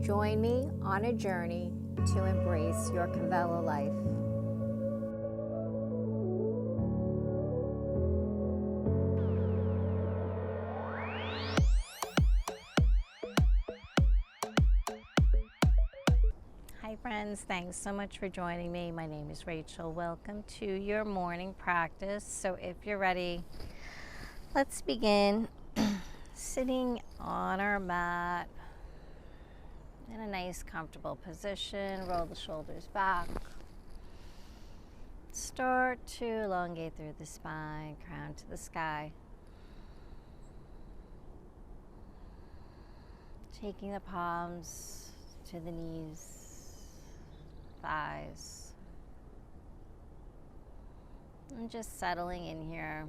Join me on a journey to embrace your Kavela life. Hi friends, thanks so much for joining me. My name is Rachel. Welcome to your morning practice. So if you're ready, let's begin. Sitting on our mat in a nice comfortable position. Roll the shoulders back. Start to elongate through the spine, crown to the sky. Taking the palms to the knees, thighs. And just settling in here.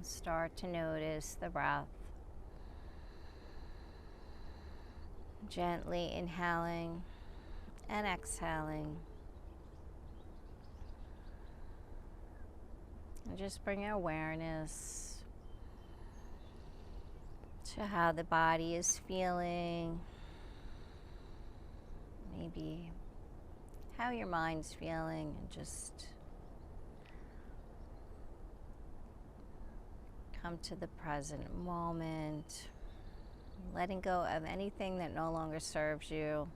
Start to notice the breath. Gently inhaling and exhaling. And just bring your awareness to how the body is feeling. Maybe how your mind's feeling, and just come to the present moment, letting go of anything that no longer serves you.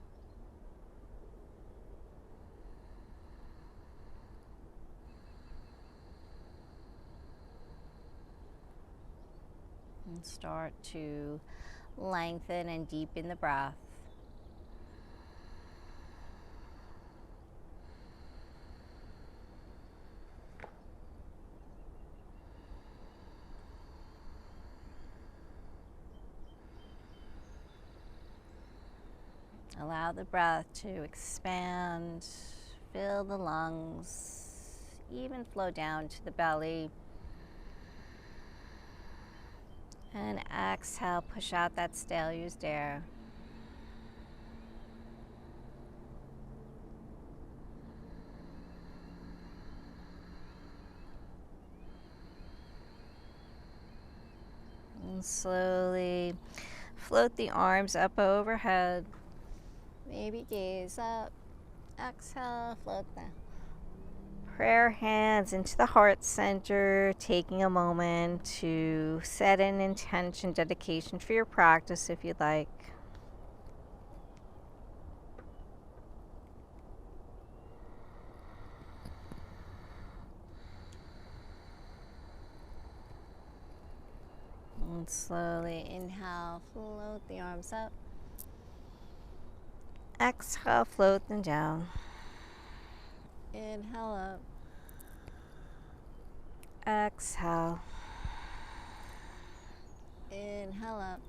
And start to lengthen and deepen the breath. Allow the breath to expand, fill the lungs, even flow down to the belly. And exhale, push out that stale used air. And slowly float the arms up overhead. Maybe gaze up. Exhale, float the prayer hands into the heart center, taking a moment to set an intention, dedication for your practice if you'd like. And slowly inhale, float the arms up. Exhale, float them down. Inhale up. Exhale. Inhale up.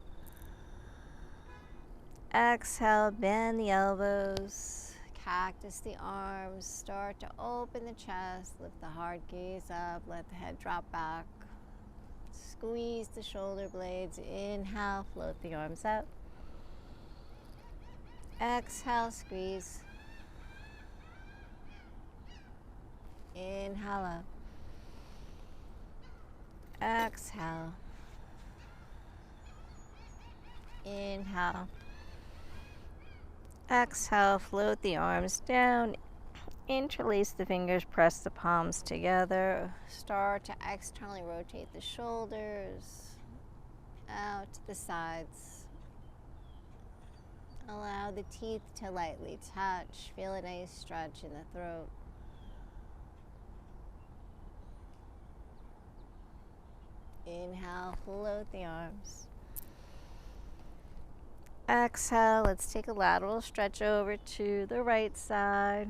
Exhale, bend the elbows, cactus the arms, start to open the chest, lift the heart, gaze up, let the head drop back. Squeeze the shoulder blades. Inhale, float the arms up. Exhale, squeeze. Inhale up. Exhale. Inhale. Exhale, float the arms down. Interlace the fingers, press the palms together. Start to externally rotate the shoulders out to the sides. Allow the teeth to lightly touch. Feel a nice stretch in the throat. Inhale, float the arms. Exhale, let's take a lateral stretch over to the right side.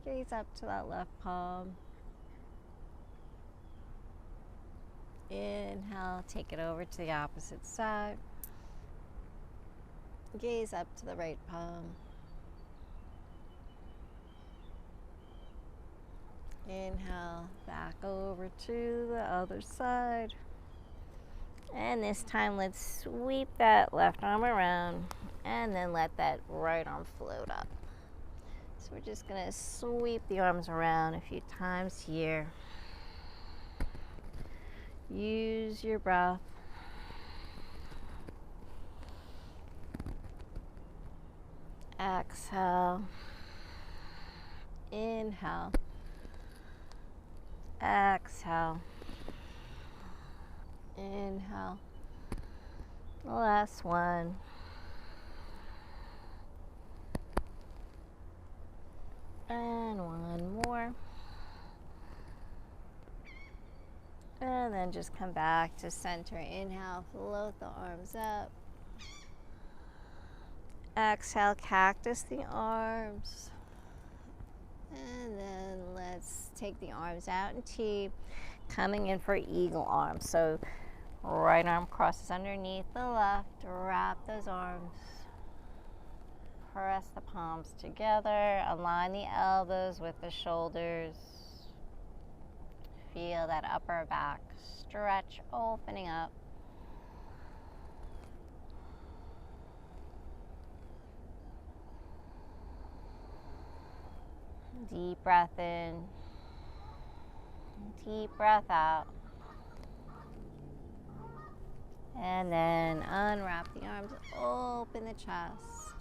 Gaze up to that left palm. Inhale, take it over to the opposite side. Gaze up to the right palm. Inhale, back over to the other side. And this time, let's sweep that left arm around and then let that right arm float up. So we're just going to sweep the arms around a few times here. Use your breath. Exhale. Inhale. Exhale. Inhale. Last one. And one more. And then just come back to center. Inhale, float the arms up. Exhale, cactus the arms. And then let's take the arms out in T, coming in for eagle arms. So right arm crosses underneath the left, wrap those arms. Press the palms together, align the elbows with the shoulders. Feel that upper back stretch, opening up. Deep breath in, deep breath out. And then unwrap the arms, open the chest.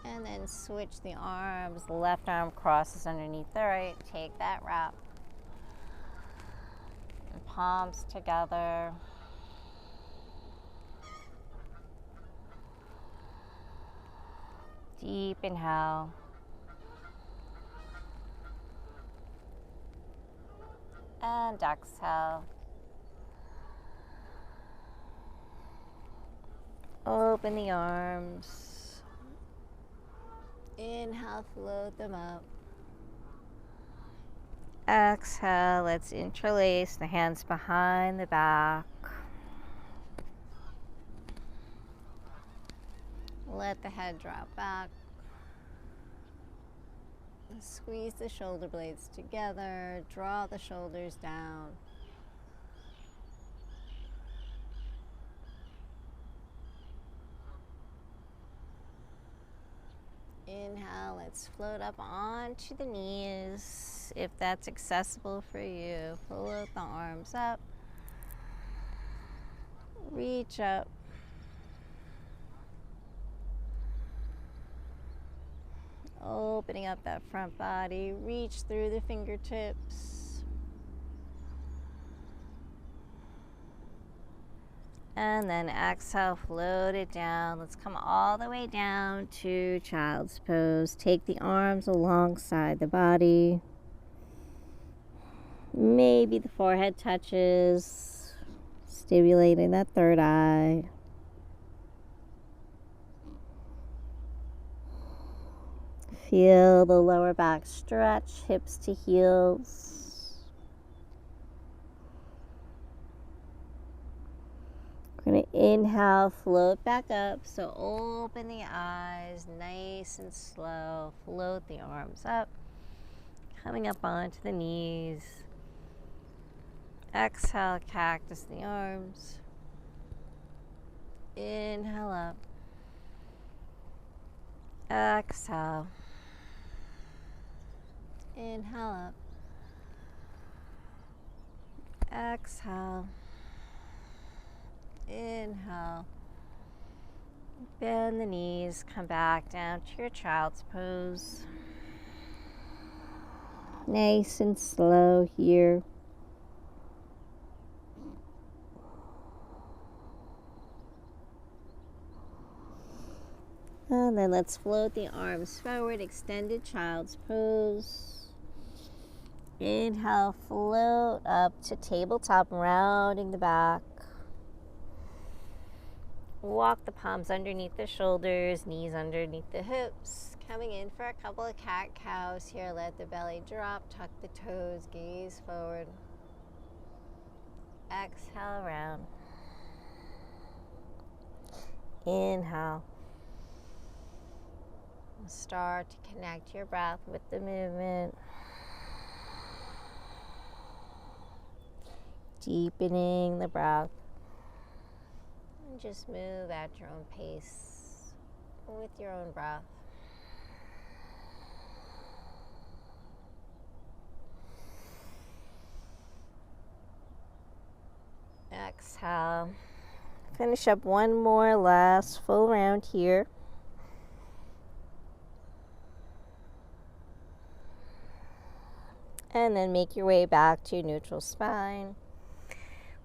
And then switch the arms. The left arm crosses underneath the right. Take that wrap. And palms together. Deep inhale. And exhale. Open the arms. Inhale, float them up. Exhale, let's interlace the hands behind the back. Let the head drop back. Squeeze the shoulder blades together. Draw the shoulders down. Inhale, let's float up onto the knees. If that's accessible for you, float the arms up. Reach up. Opening up that front body, reach through the fingertips. And then exhale, float it down. Let's come all the way down to child's pose. Take the arms alongside the body. Maybe the forehead touches, stimulating that third eye. Feel the lower back stretch, hips to heels. We're going to inhale, float back up. So open the eyes, nice and slow. Float the arms up, coming up onto the knees. Exhale, cactus the arms. Inhale up. Exhale. Inhale up. Exhale. Inhale. Bend the knees. Come back down to your child's pose. Nice and slow here. And then let's float the arms forward, extended child's pose. Inhale, float up to tabletop, rounding the back. Walk the palms underneath the shoulders, knees underneath the hips. Coming in for a couple of cat-cows here. Let the belly drop, tuck the toes, gaze forward. Exhale, round. Inhale. Start to connect your breath with the movement. Deepening the breath. And just move at your own pace with your own breath. exhale. Finish up one more last full round here. And then make your way back to your neutral spine.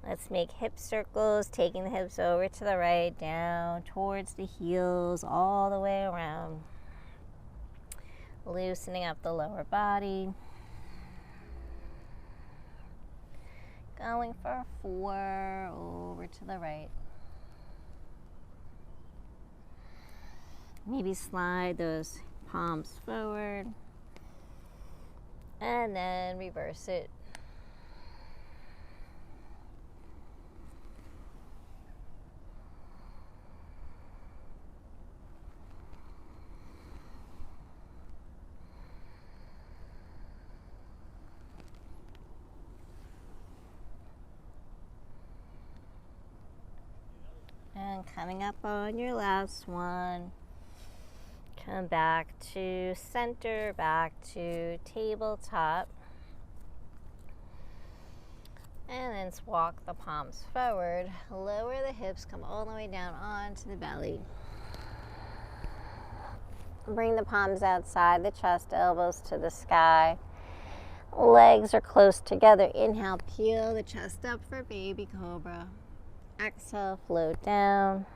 Let's make hip circles, taking the hips over to the right, down towards the heels, all the way around. Loosening up the lower body. Going for 4, over to the right. Maybe slide those palms forward. And then reverse it. And coming up on your last one, come back to center, back to tabletop. And then walk the palms forward, lower the hips, come all the way down onto the belly. Bring the palms outside the chest, elbows to the sky. Legs are close together. Inhale, peel the chest up for baby cobra. Exhale, float down.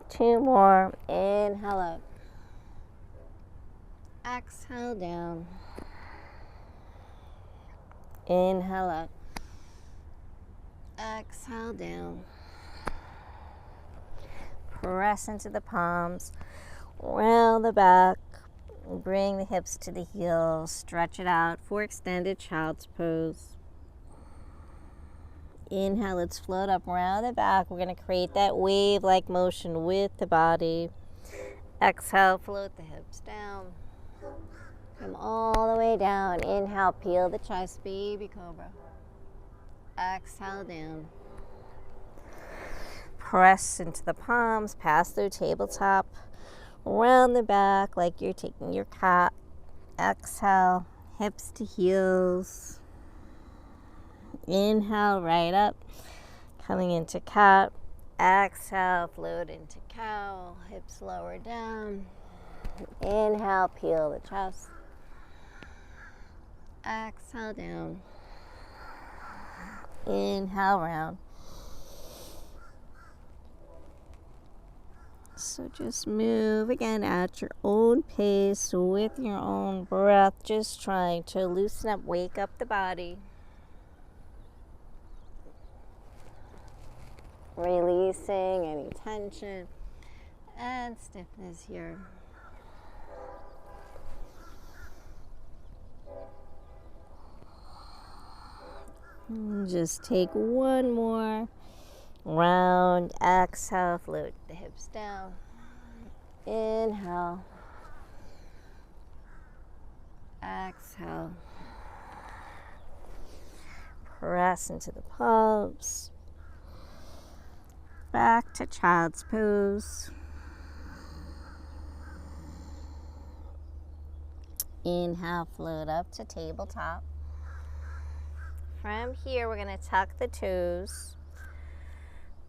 2 more. Inhale up. Exhale down. Inhale up. Exhale down. Press into the palms. Round the back. Bring the hips to the heels. Stretch it out for extended child's pose. Inhale, let's float up around the back. We're going to create that wave-like motion with the body. Exhale, float the hips down. Come all the way down. Inhale, peel the chest, baby cobra. Exhale down. Press into the palms, pass through tabletop. Round the back like you're taking your cat. Exhale, hips to heels. Inhale, right up. Coming into cat. Exhale, float into cow. Hips lower down. Inhale, peel the chest. Exhale down. Inhale, round. So just move again at your own pace with your own breath. Just trying to loosen up, wake up the body. Releasing any tension and stiffness here. Just take one more round. Exhale, float the hips down. Inhale. Exhale. Press into the palms. Back to child's pose. Inhale, float up to tabletop. From here, we're going to tuck the toes,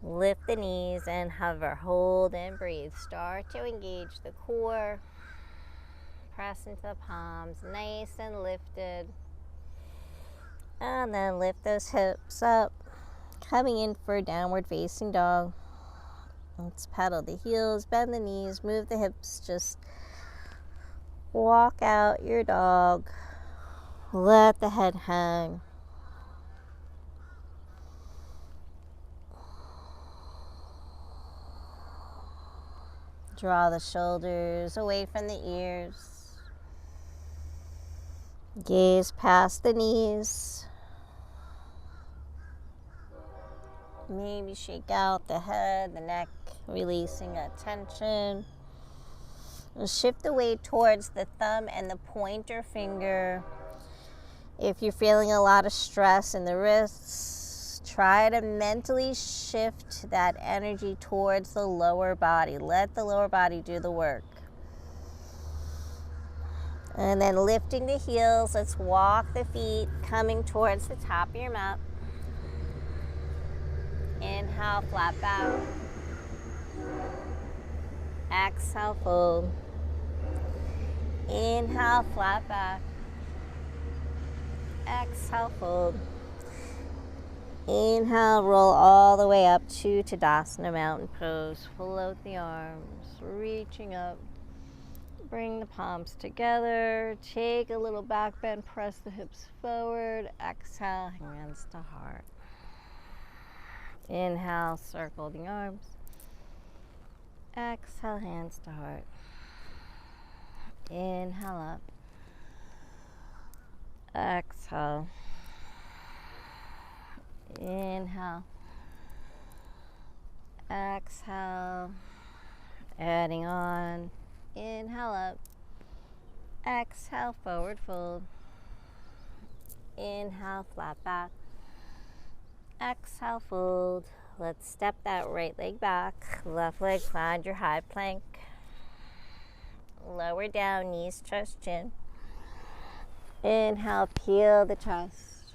lift the knees, and hover. Hold and breathe. Start to engage the core. Press into the palms, nice and lifted. And then lift those hips up. Coming in for downward facing dog. Let's pedal the heels, bend the knees, move the hips. Just walk out your dog. Let the head hang. Draw the shoulders away from the ears. Gaze past the knees. Maybe shake out the head, the neck, releasing that tension. Shift the weight towards the thumb and the pointer finger. If you're feeling a lot of stress in the wrists, try to mentally shift that energy towards the lower body. Let the lower body do the work. And then lifting the heels, let's walk the feet coming towards the top of your mat. Inhale, flat back. Exhale, fold. Inhale, flat back. Exhale, fold. Inhale, roll all the way up to Tadasana Mountain Pose. Float the arms, reaching up. Bring the palms together. Take a little back bend, press the hips forward. Exhale, hands to heart. Inhale, circle the arms. Exhale, hands to heart. Inhale up. Exhale. Inhale. Exhale. Adding on. Inhale up. Exhale, forward fold. Inhale, flat back. Exhale, fold. Let's step that right leg back. Left leg, find your high plank. Lower down, knees, chest, chin. Inhale, peel the chest.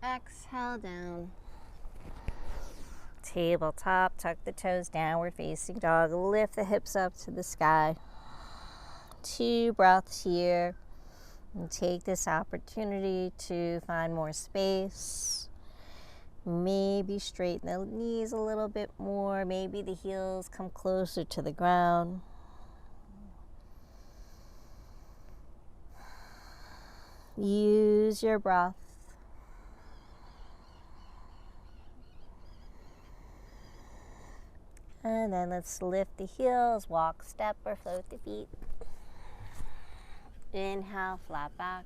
Exhale, down. Tabletop, tuck the toes, downward facing dog. Lift the hips up to the sky. 2 breaths here. And take this opportunity to find more space. Maybe straighten the knees a little bit more. Maybe the heels come closer to the ground. Use your breath. And then let's lift the heels, walk, step, or float the feet. Inhale, flat back.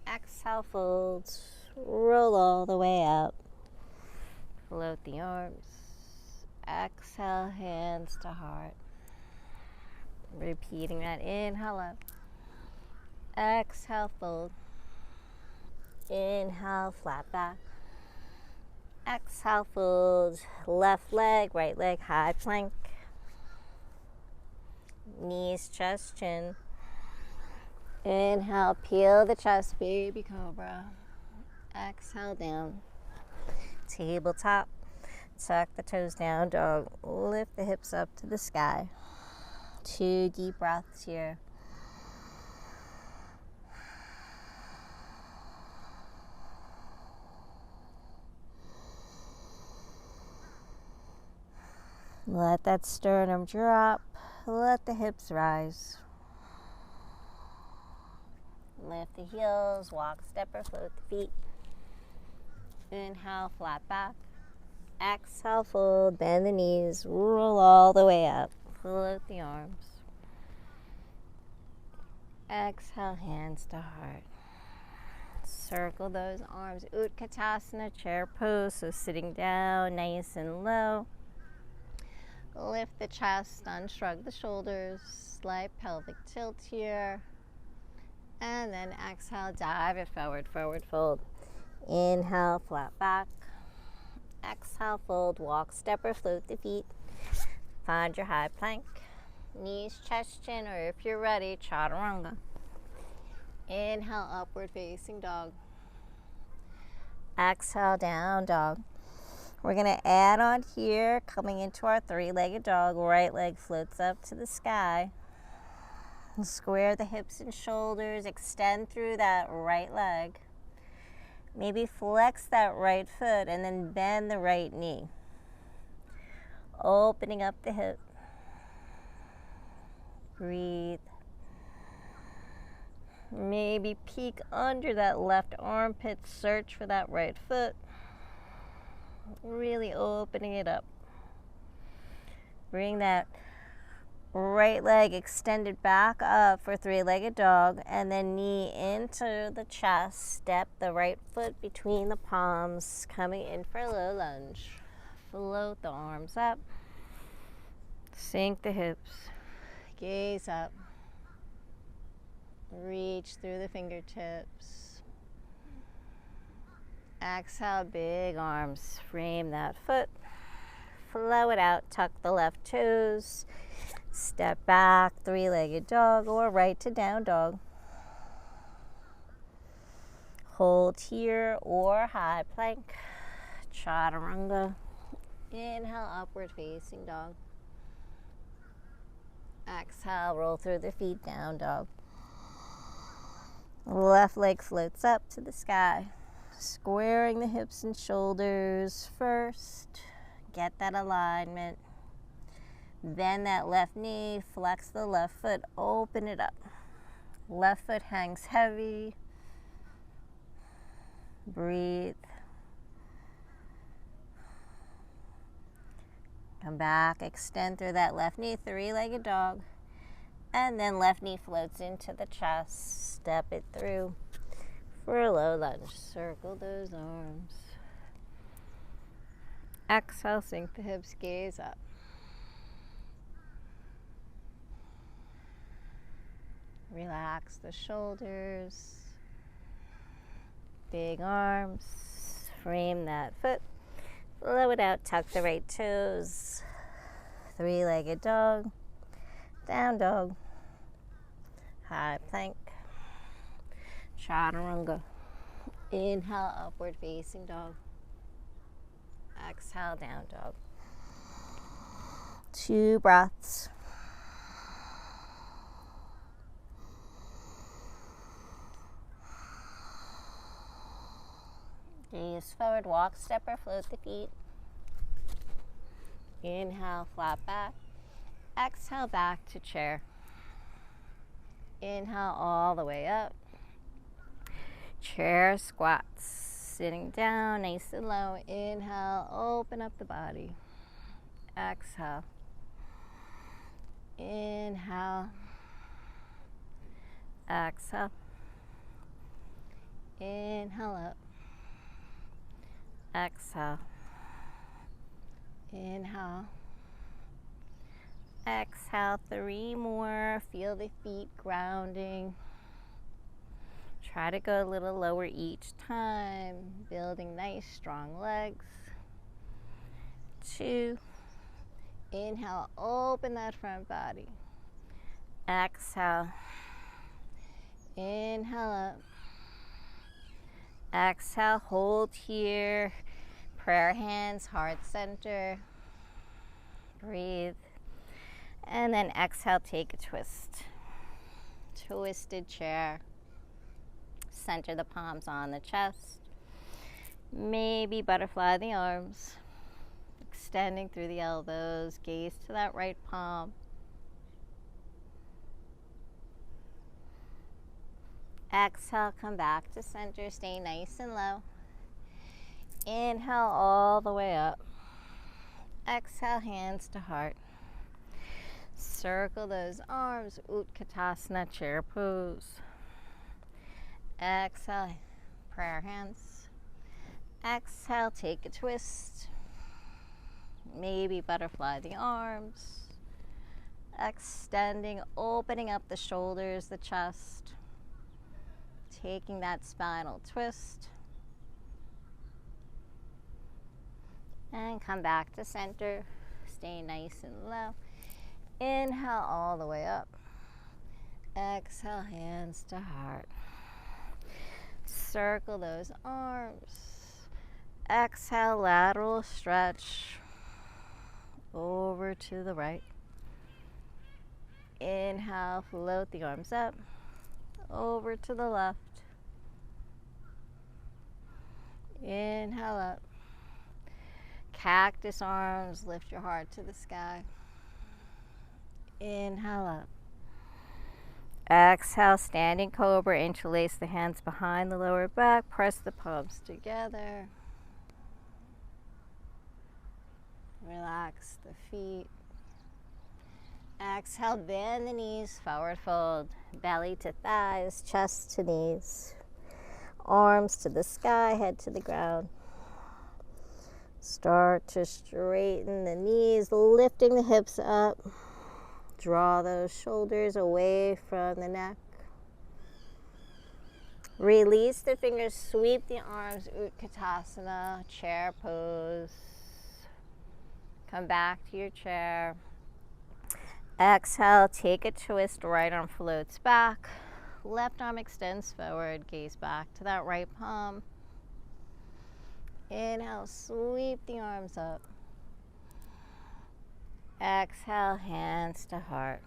Exhale, fold. Roll all the way up. Float the arms. Exhale, hands to heart. Repeating that. Inhale up. Exhale, fold. Inhale, flat back. Exhale, fold. Left leg, right leg, high plank. Knees, chest, chin. Inhale, peel the chest, baby cobra. Exhale, down. Tabletop. Tuck the toes down, dog. Lift the hips up to the sky. 2 deep breaths here. Let that sternum drop. Let the hips rise. Lift the heels, walk, step, or float the feet. Inhale, flat back. Exhale, fold, bend the knees, roll all the way up. Float the arms. Exhale, hands to heart. Circle those arms. Utkatasana, chair pose, so sitting down nice and low. Lift the chest, unshrug the shoulders, slight pelvic tilt here. And then exhale, dive it forward, forward fold. Inhale, flat back. Exhale, fold, walk, step, or float the feet. Find your high plank. Knees, chest, chin, or if you're ready, chaturanga. Inhale, upward facing dog. Exhale, down dog. We're going to add on here, coming into our 3-legged dog. Right leg floats up to the sky. Square the hips and shoulders. Extend through that right leg. Maybe flex that right foot and then bend the right knee. Opening up the hip. Breathe. Maybe peek under that left armpit. Search for that right foot. Really opening it up. Bring that right leg extended back up for 3-legged dog, and then knee into the chest. Step the right foot between the palms, coming in for a low lunge. Float the arms up. Sink the hips. Gaze up. Reach through the fingertips. Exhale, big arms. Frame that foot. Flow it out. Tuck the left toes. Step back, 3-legged dog, or right to down dog. Hold here or high plank. Chaturanga. Inhale, upward facing dog. Exhale, roll through the feet, down dog. Left leg floats up to the sky. Squaring the hips and shoulders first. Get that alignment. Bend that left knee, flex the left foot, open it up. Left foot hangs heavy. Breathe. Come back, extend through that left knee, three-legged dog. And then left knee floats into the chest. Step it through for a low lunge. Circle those arms. Exhale, sink the hips, gaze up. Relax the shoulders. Big arms. Frame that foot. Blow it out, tuck the right toes. Three-legged dog. Down dog. High plank. Chaturanga. Inhale, upward facing dog. Exhale, down dog. 2 breaths. Gaze forward, walk, step or float the feet. Inhale, flat back. Exhale, back to chair. Inhale all the way up. Chair squats. Sitting down, nice and low. Inhale, open up the body. Exhale. Inhale. Exhale. Inhale up. Exhale. Inhale. Exhale, 3 more. Feel the feet grounding. Try to go a little lower each time, building nice, strong legs. 2. Inhale, open that front body. Exhale. Inhale up. Exhale, hold here. Prayer hands, heart center. Breathe. And then exhale, take a twist. Twisted chair. Center the palms on the chest. Maybe butterfly the arms. Extending through the elbows. Gaze to that right palm. Exhale, come back to center. Stay nice and low. Inhale all the way up. Exhale, hands to heart. Circle those arms. Utkatasana, chair pose. Exhale, prayer hands. Exhale, take a twist. Maybe butterfly the arms. Extending, opening up the shoulders, the chest. Taking that spinal twist. And come back to center. Stay nice and low. Inhale all the way up. Exhale, hands to heart. Circle those arms. Exhale, lateral stretch. Over to the right. Inhale, float the arms up. Over to the left. Inhale up. Cactus arms, lift your heart to the sky. Inhale up. Exhale, standing cobra, interlace the hands behind the lower back, press the palms together. Relax the feet. Exhale, bend the knees, forward fold, belly to thighs, chest to knees. Arms to the sky, head to the ground. Start to straighten the knees, lifting the hips up. Draw those shoulders away from the neck. Release the fingers, sweep the arms, Utkatasana, chair pose. Come back to your chair. Exhale, take a twist, right arm floats back. Left arm extends forward, gaze back to that right palm. Inhale, sweep the arms up. Exhale, hands to heart.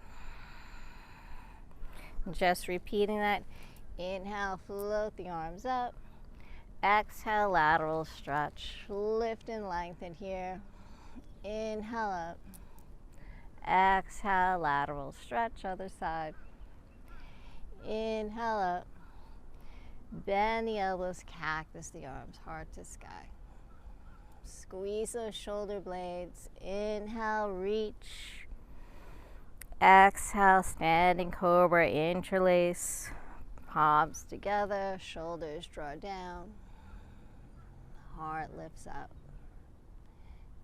Just repeating that. Inhale, float the arms up. Exhale, lateral stretch. Lift and lengthen here. Inhale up. Exhale, lateral stretch, other side. Inhale up. Bend the elbows, cactus the arms, heart to sky. Squeeze those shoulder blades. Inhale, reach. Exhale, standing cobra, interlace. Palms together, shoulders draw down. Heart lifts up.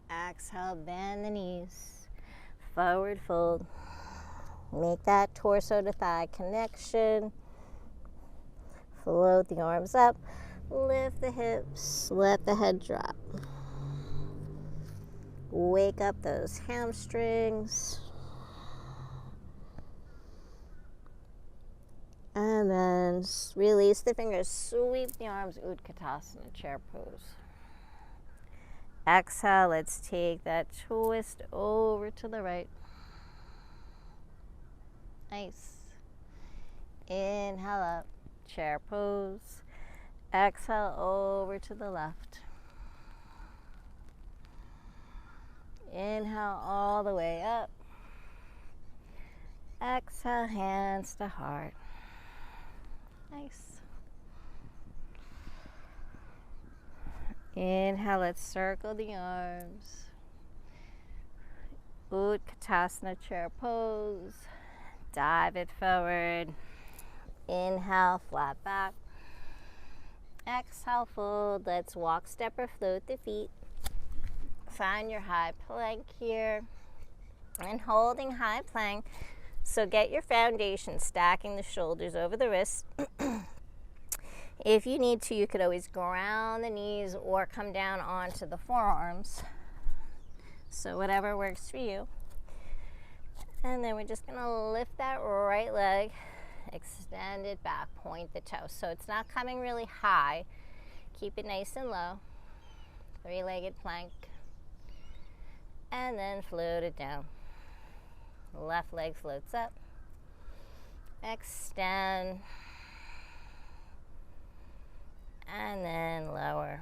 Exhale, bend the knees. Forward fold. Make that torso to thigh connection. Float the arms up. Lift the hips. Let the head drop. Wake up those hamstrings. And then release the fingers. Sweep the arms. Utkatasana, chair pose. Exhale, let's take that twist over to the right. Nice. Inhale up, chair pose. Exhale over to the left. Inhale all the way up. Exhale, hands to heart. Nice. Inhale, let's circle the arms. Utkatasana, chair pose. Dive it forward. Inhale, flat back. Exhale, fold. Let's walk, step, or float the feet. Find your high plank here. And holding high plank. So get your foundation, stacking the shoulders over the wrists. If you need to, you could always ground the knees or come down onto the forearms. So whatever works for you. And then we're just going to lift that right leg, extend it back, point the toe. So it's not coming really high. Keep it nice and low. Three-legged plank. And then float it down. Left leg floats up. Extend. And then lower.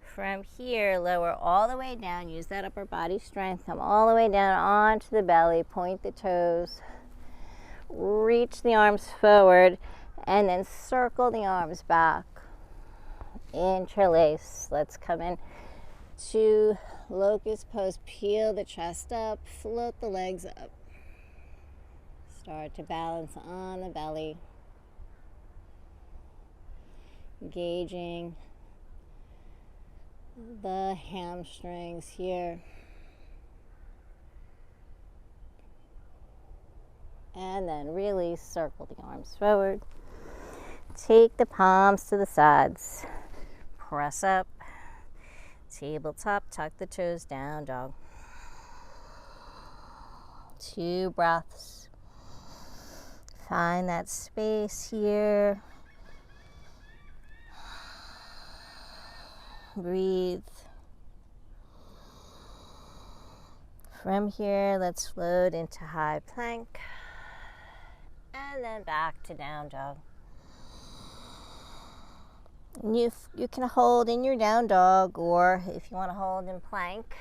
From here, lower all the way down. Use that upper body strength. Come all the way down onto the belly. Point the toes. Reach the arms forward. And then circle the arms back. Interlace. Let's come in to locust pose. Peel the chest up. Float the legs up. Start to balance on the belly. Engaging the hamstrings here. And then release, circle the arms forward. Take the palms to the sides. Press up. Tabletop, tuck the toes down, dog. 2 breaths. Find that space here. Breathe. From here, let's float into high plank. And then back to down dog. And you can hold in your down dog, or if you want to hold in plank.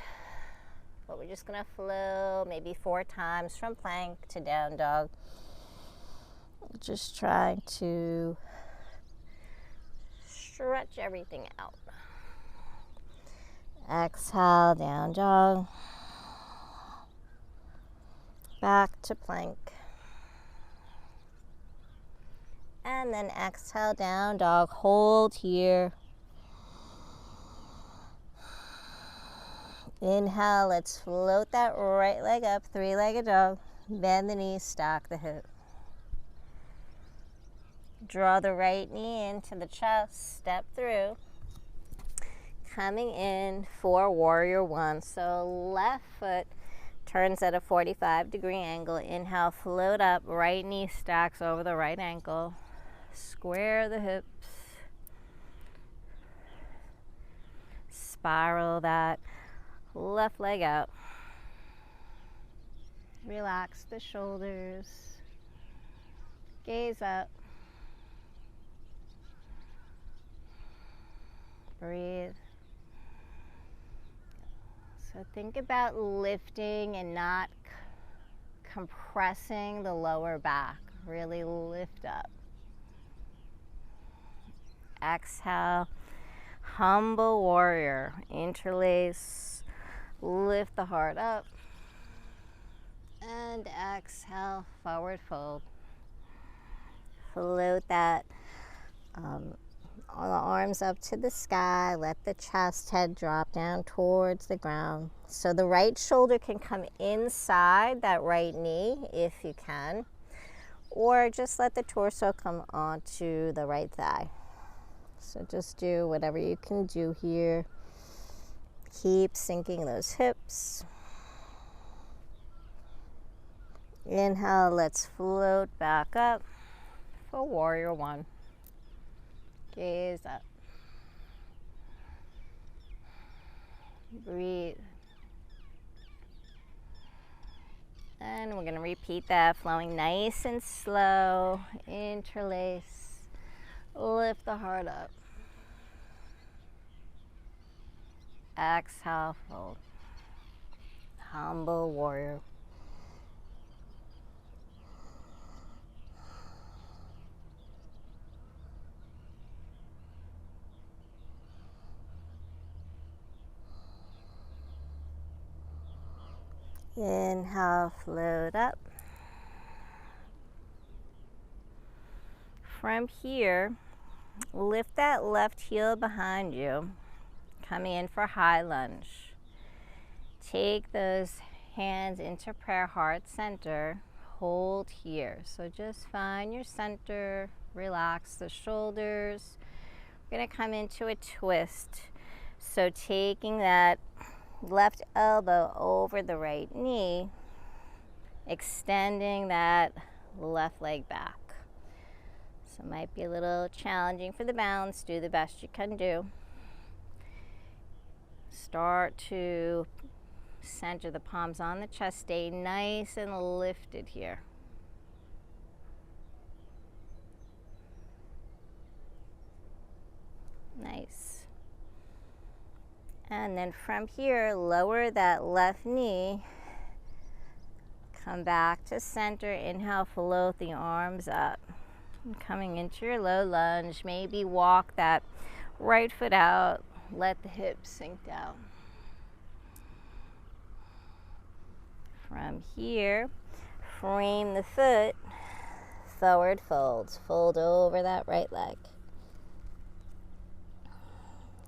But we're just going to flow maybe 4 times from plank to down dog. Just trying to stretch everything out. Exhale, down dog. Back to plank. And then exhale, down dog. Hold here. Inhale, let's float that right leg up, 3-legged dog. Bend the knees, stack the hip. Draw the right knee into the chest, step through. Coming in for warrior 1. So left foot turns at a 45-degree angle. Inhale, float up, right knee stacks over the right ankle. Square the hips. spiral that left leg out. Relax the shoulders. Gaze up. Breathe. So think about lifting and not compressing the lower back. Really lift up. Exhale. Humble warrior. Interlace. Lift the heart up. And exhale, forward fold. Float that all the arms up to the sky. Let the chest head drop down towards the ground. So the right shoulder can come inside that right knee if you can. Or just let the torso come onto the right thigh. So just do whatever you can do here. Keep sinking those hips. Inhale, let's float back up for warrior one. Gaze up. Breathe. And we're going to repeat that, flowing nice and slow. Interlace. Lift the heart up. Exhale, fold. Humble warrior. Inhale, float up. From here, lift that left heel behind you, coming in for high lunge. Take those hands into prayer heart center. Hold here. So just find your center. Relax the shoulders. We're going to come into a twist. So taking that left elbow over the right knee, extending that left leg back. So it might be a little challenging for the balance. Do the best you can do. Start to center the palms on the chest. Stay nice and lifted here. Nice. And then from here, lower that left knee. Come back to center. Inhale, float the arms up. And coming into your low lunge, maybe walk that right foot out. Let the hips sink down. From here, frame the foot. Forward folds. Fold over that right leg.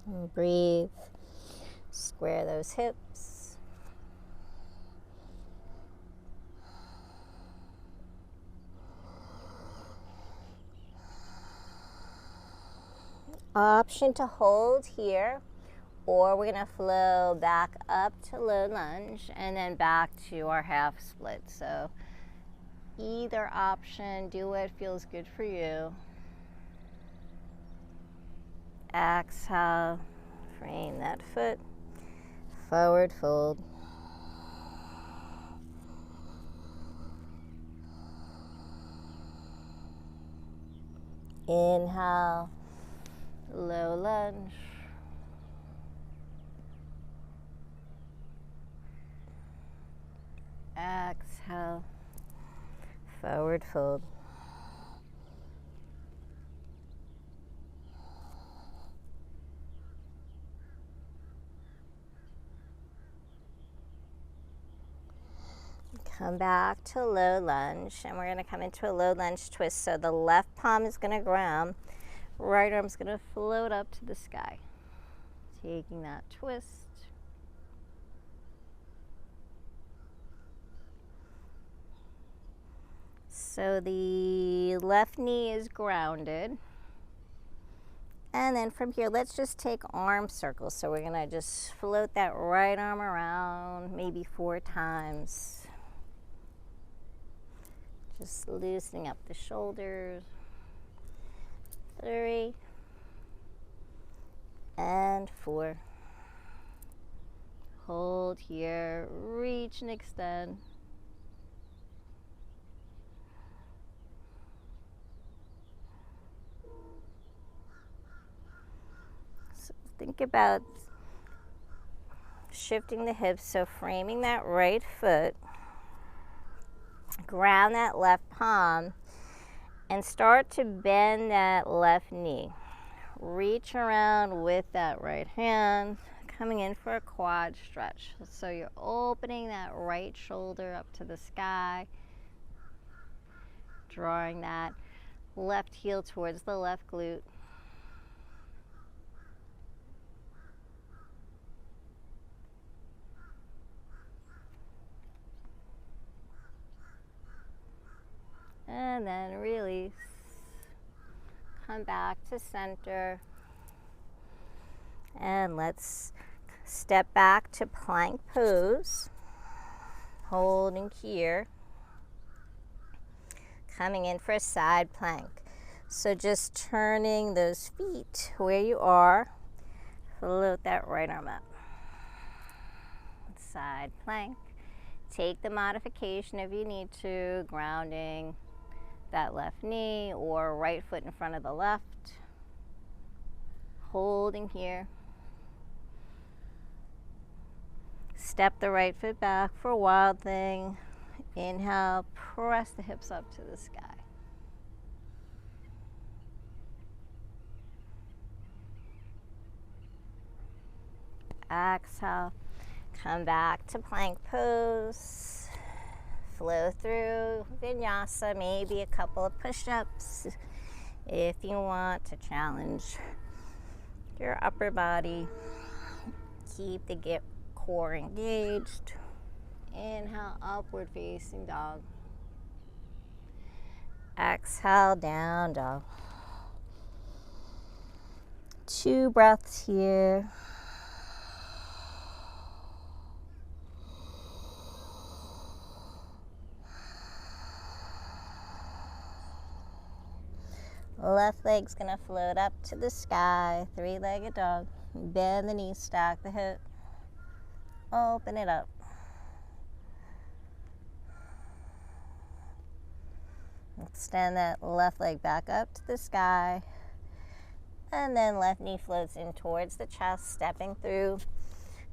And breathe. Square those hips. Option to hold here, or we're going to flow back up to low lunge and then back to our half split. So either option, do what feels good for you. Exhale, frame that foot. Forward fold. Inhale, low lunge. Exhale, forward fold. Come back to low lunge, and we're going to come into a low lunge twist. So the left palm is going to ground, right arm's going to float up to the sky. Taking that twist. So the left knee is grounded. And then from here, let's just take arm circles. So we're going to just float that right arm around maybe 4 times. Just loosening up the shoulders. 3 and 4. Hold here, reach and extend. So think about shifting the hips, so framing that right foot, ground that left palm, and start to bend that left knee. Reach around with that right hand, coming in for a quad stretch. So you're opening that right shoulder up to the sky, drawing that left heel towards the left glute. And then release. Come back to center. And let's step back to plank pose. Holding here. Coming in for a side plank. So just turning those feet where you are. Float that right arm up. Side plank. Take the modification if you need to, grounding that left knee or right foot in front of the left. Holding here. Step the right foot back for a wild thing. Inhale, press the hips up to the sky. Exhale, come back to plank pose. Flow through Vinyasa, maybe a couple of push-ups if you want to challenge your upper body. Keep the core engaged. Inhale, upward facing dog. Exhale, down dog. 2 breaths here. Left leg's gonna float up to the sky, 3-legged dog. Bend the knees, stack the hip. Open it up. Extend that left leg back up to the sky. And then left knee floats in towards the chest, stepping through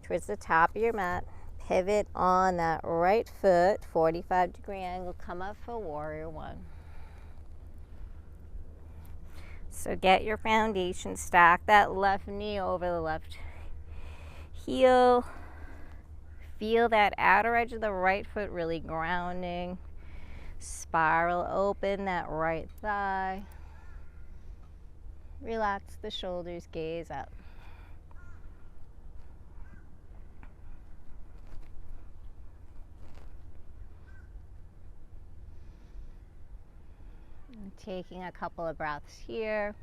towards the top of your mat. Pivot on that right foot, 45-degree angle. Come up for warrior one. So get your foundation, stack that left knee over the left heel. Feel that outer edge of the right foot really grounding. Spiral open that right thigh. Relax the shoulders, gaze up. Taking a couple of breaths here.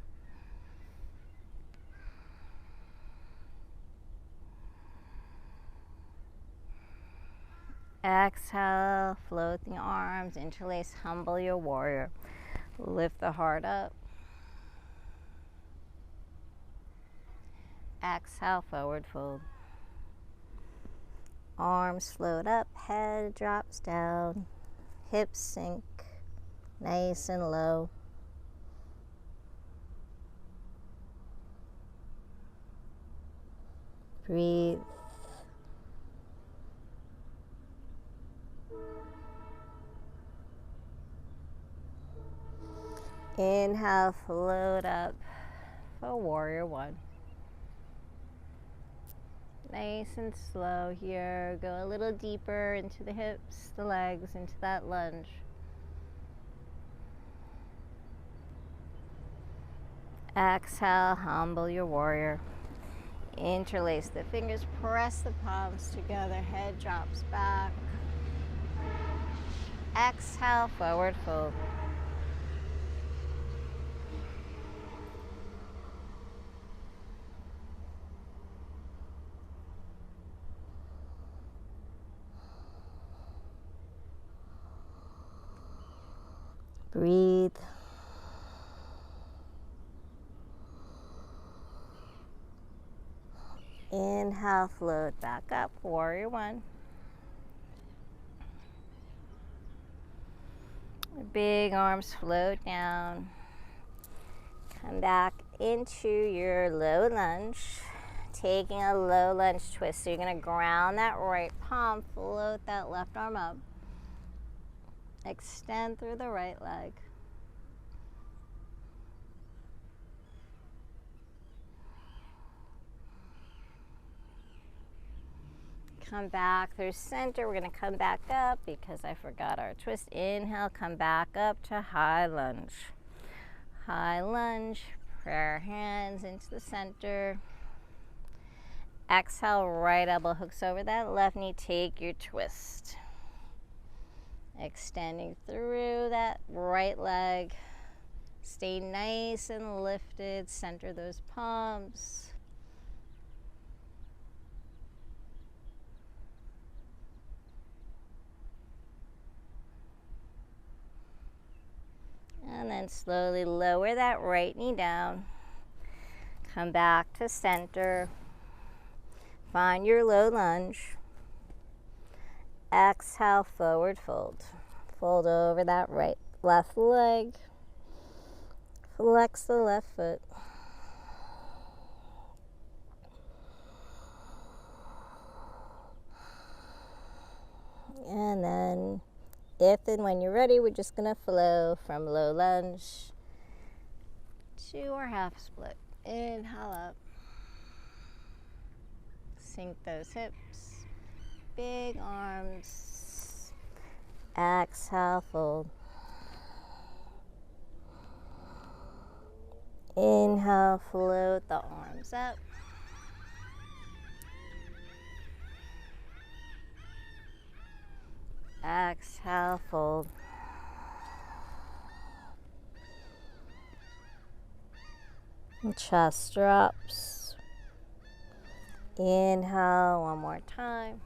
Exhale, float the arms, interlace, humble your warrior. Lift the heart up. Exhale, forward fold. Arms float up, head drops down, hips sink, nice and low. Breathe. Inhale, float up for warrior one. Nice and slow here. Go a little deeper into the hips, the legs, into that lunge. Exhale, humble your warrior. Interlace the fingers, press the palms together, head drops back. Exhale, forward fold. Breathe. Inhale, Inhale, float back up, warrior one. Big arms float down. Come back into your low lunge. Taking a low lunge twist. So you're going to ground that right palm, float that left arm up. Extend through the right leg. Come back through center. We're going to come back up because I forgot our twist. Inhale, come back up to high lunge. High lunge. Prayer hands into the center. Exhale, right elbow hooks over that left knee. Take your twist. Extending through that right leg. Stay nice and lifted. Center those palms. And then slowly lower that right knee down. Come back to center. Find your low lunge. Exhale, forward fold. Fold over that left leg. Flex the left foot. And then, if and when you're ready, we're just going to flow from low lunge to our half split. Inhale up. Sink those hips. Big arms. Exhale, fold. Inhale, float the arms up. Exhale, fold. Chest drops. Inhale one more time.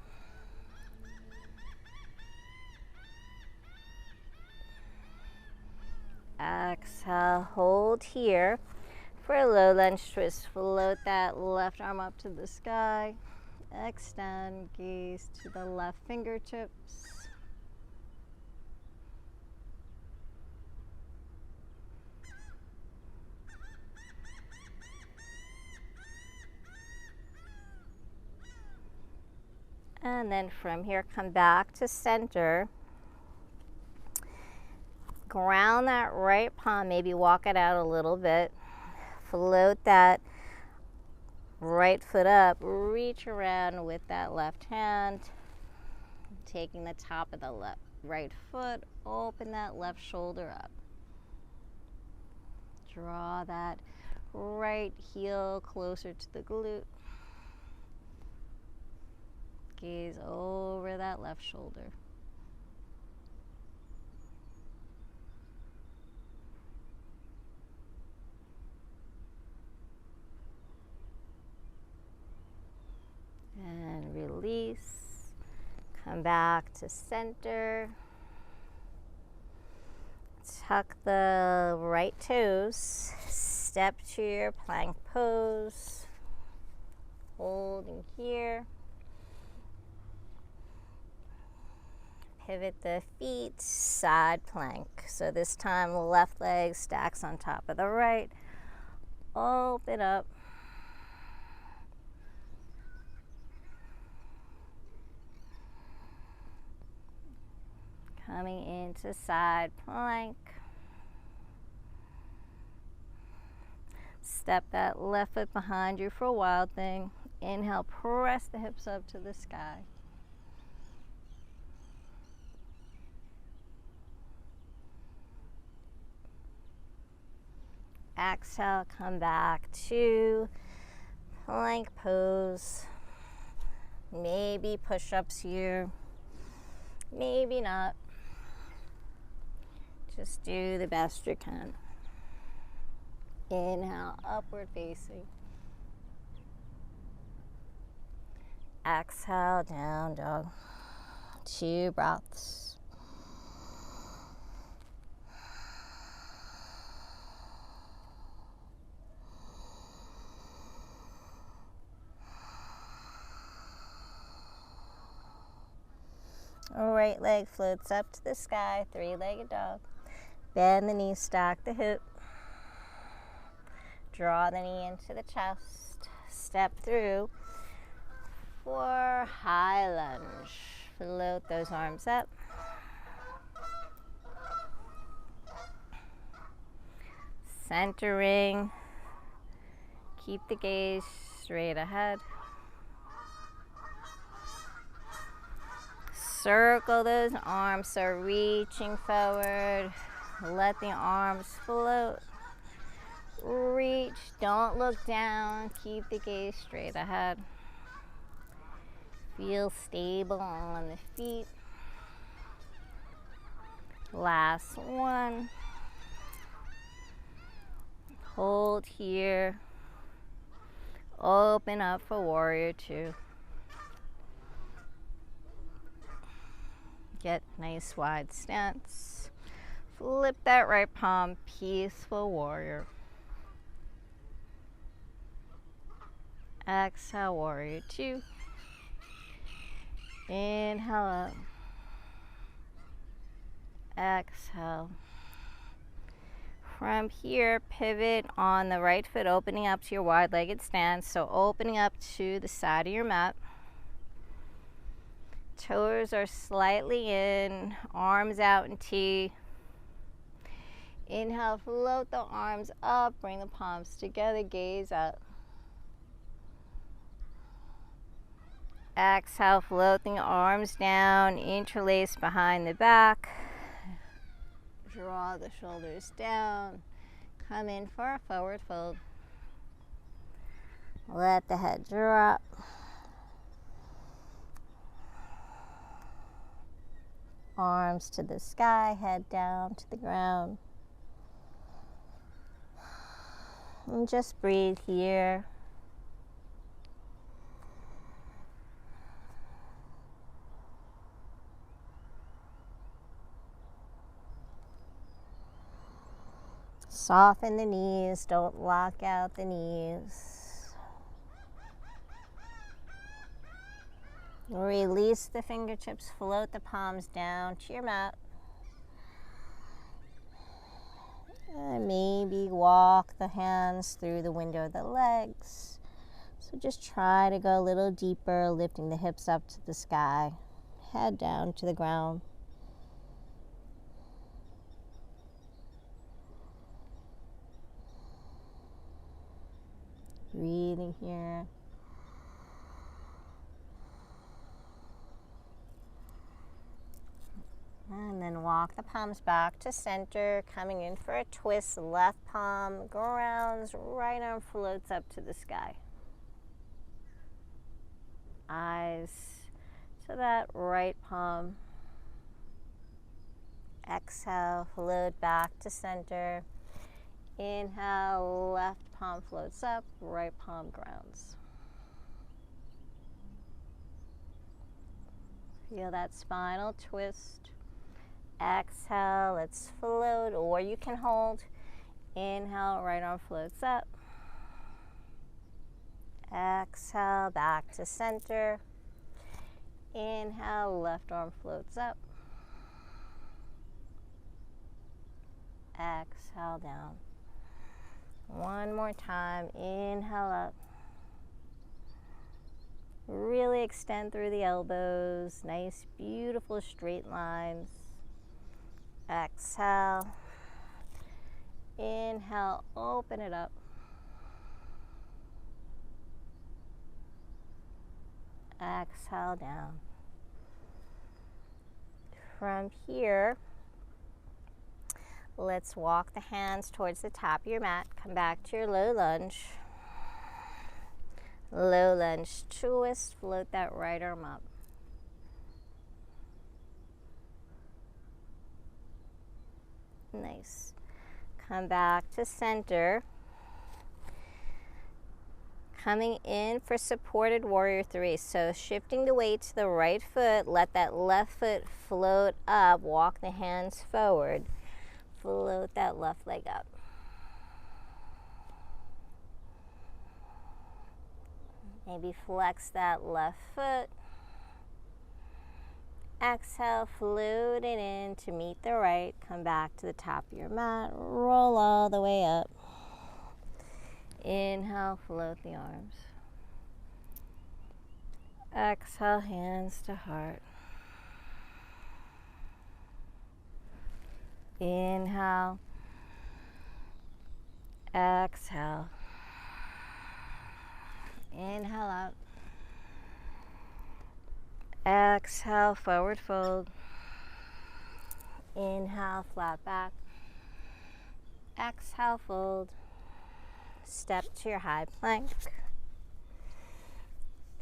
Exhale, hold here for a low lunge twist. Float that left arm up to the sky. Extend, gaze to the left fingertips. And then from here, come back to center. Ground that right palm, maybe walk it out a little bit. Float that right foot up. Reach around with that left hand. Taking the top of the right foot, open that left shoulder up. Draw that right heel closer to the glute. Gaze over that left shoulder. And release. Come back to center. Tuck the right toes. Step to your plank pose. Holding here. Pivot the feet, side plank. So this time the left leg stacks on top of the right. Open up. Coming into side plank. Step that left foot behind you for a wild thing. Inhale, press the hips up to the sky. Exhale, come back to plank pose. Maybe push-ups here, maybe not. Just do the best you can. Inhale, upward facing. Exhale, down dog. 2 breaths. right leg floats up to the sky, three-legged dog. Bend the knee, stack the hip. Draw the knee into the chest. Step through for high lunge. Float those arms up. Centering. Keep the gaze straight ahead. Circle those arms, so reaching forward. Let the arms float. Reach, don't look down. Keep the gaze straight ahead. Feel stable on the feet. Last one. Hold here. Open up for warrior two. Get nice wide stance. Flip that right palm, peaceful warrior. Exhale, warrior two. Inhale up. Exhale. From here, pivot on the right foot, opening up to your wide-legged stance. So opening up to the side of your mat. Toes are slightly in, arms out in T. Inhale, float the arms up, bring the palms together, gaze up. Exhale, float the arms down, interlace behind the back. Draw the shoulders down. Come in for a forward fold. Let the head drop. Arms to the sky, head down to the ground. And just breathe here. Soften the knees, don't lock out the knees. Release the fingertips, float the palms down to your mat. And maybe walk the hands through the window of the legs. So just try to go a little deeper, lifting the hips up to the sky, head down to the ground. Breathing here. And then walk the palms back to center, coming in for a twist. Left palm grounds, right arm floats up to the sky. Eyes to that right palm. Exhale, float back to center. Inhale, left palm floats up, right palm grounds. Feel that spinal twist. Exhale, let's float, or you can hold. Inhale, right arm floats up. Exhale, back to center. Inhale, left arm floats up. Exhale, down. One more time. Inhale up. Really extend through the elbows. Nice, beautiful straight lines. Exhale. Inhale, open it up. Exhale, down. From here, let's walk the hands towards the top of your mat. Come back to your low lunge. Low lunge twist, float that right arm up. Nice. Come back to center. Coming in for supported warrior three. So shifting the weight to the right foot, let that left foot float up. Walk the hands forward. Float that left leg up. Maybe flex that left foot. Exhale, float it in to meet the right. Come back to the top of your mat. Roll all the way up. Inhale, float the arms. Exhale, hands to heart. Inhale. Exhale. Inhale out. Exhale, forward fold. Inhale, flat back. Exhale, fold. Step to your high plank.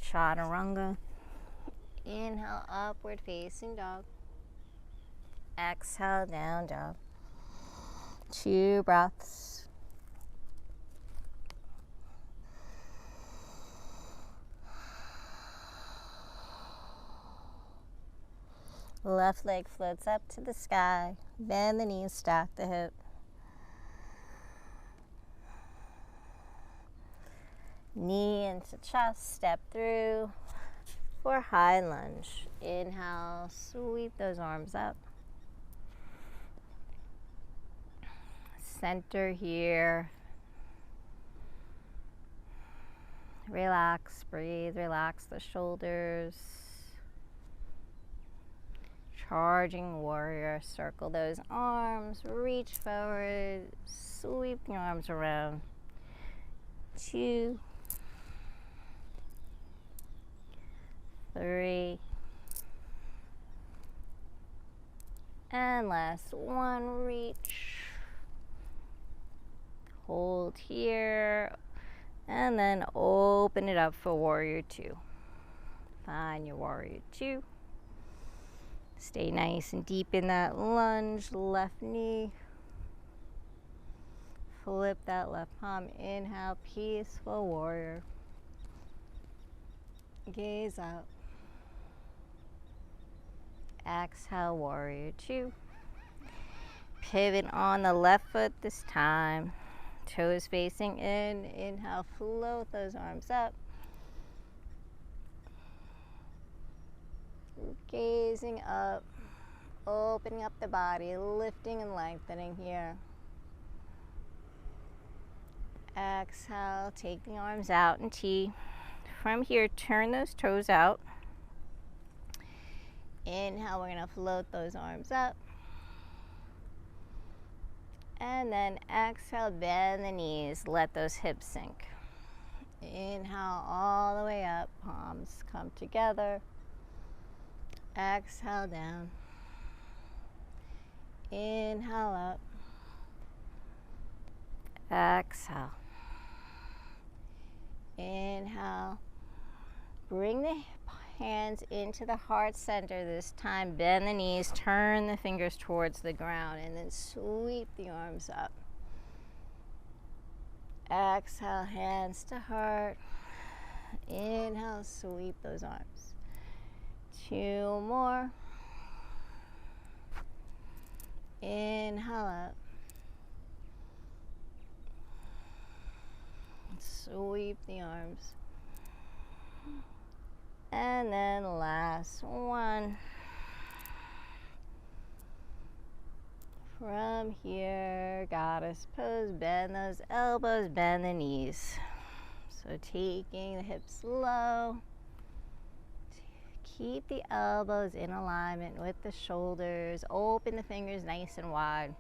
Chaturanga. Inhale, upward facing dog. Exhale, down dog. 2 breaths. Left leg floats up to the sky. Bend the knees, stack the hip. Knee into chest, step through for high lunge. Inhale, sweep those arms up. Center here. Relax, breathe, relax the shoulders. Charging warrior, circle those arms, reach forward, sweep your arms around. 2, 3, and last 1, reach. Hold here, and then open it up for warrior 2. Find your warrior 2. Stay nice and deep in that lunge, left knee. Flip that left palm, inhale, peaceful warrior. Gaze out. Exhale, warrior 2. Pivot on the left foot this time. Toes facing in. Inhale, float those arms up. Gazing up, opening up the body, lifting and lengthening here. Exhale, take the arms out in T. From here, turn those toes out. Inhale, we're going to float those arms up. And then exhale, bend the knees, let those hips sink. Inhale all the way up, palms come together. Exhale down. Inhale up. Exhale. Inhale. Bring the hands into the heart center this time. Bend the knees, turn the fingers towards the ground, and then sweep the arms up. Exhale, hands to heart. Inhale, sweep those arms. 2 more. Inhale up. Sweep the arms. And then last one. From here, goddess pose, bend those elbows, bend the knees. So taking the hips low. Keep the elbows in alignment with the shoulders. Open the fingers nice and wide.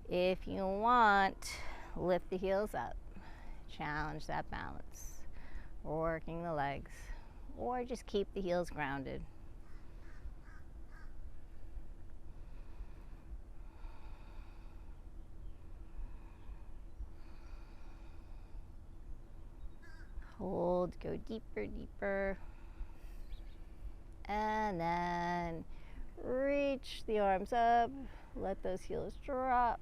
If you want, lift the heels up. Challenge that balance. Working the legs. Or just keep the heels grounded. Hold, go deeper, deeper. And then reach the arms up. Let those heels drop.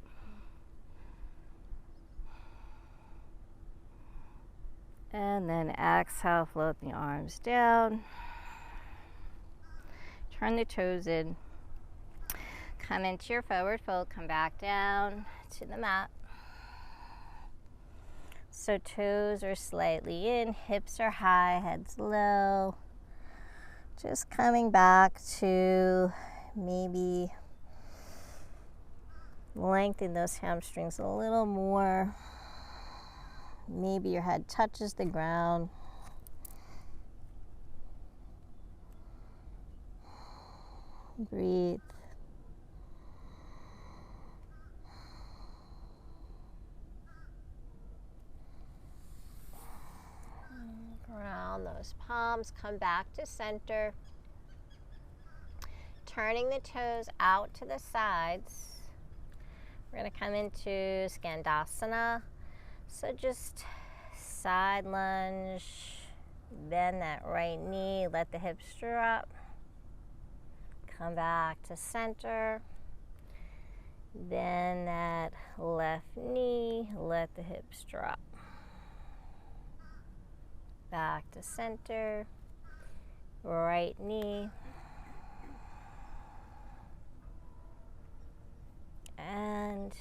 And then exhale, float the arms down. Turn the toes in. Come into your forward fold. Come back down to the mat. So toes are slightly in, hips are high, head's low. Just coming back to maybe lengthen those hamstrings a little more. Maybe your head touches the ground. Breathe. Ground those palms, come back to center. Turning the toes out to the sides. We're going to come into Skandasana. So just side lunge, bend that right knee, let the hips drop. Come back to center. Bend that left knee, let the hips drop. Back to center. Right knee. And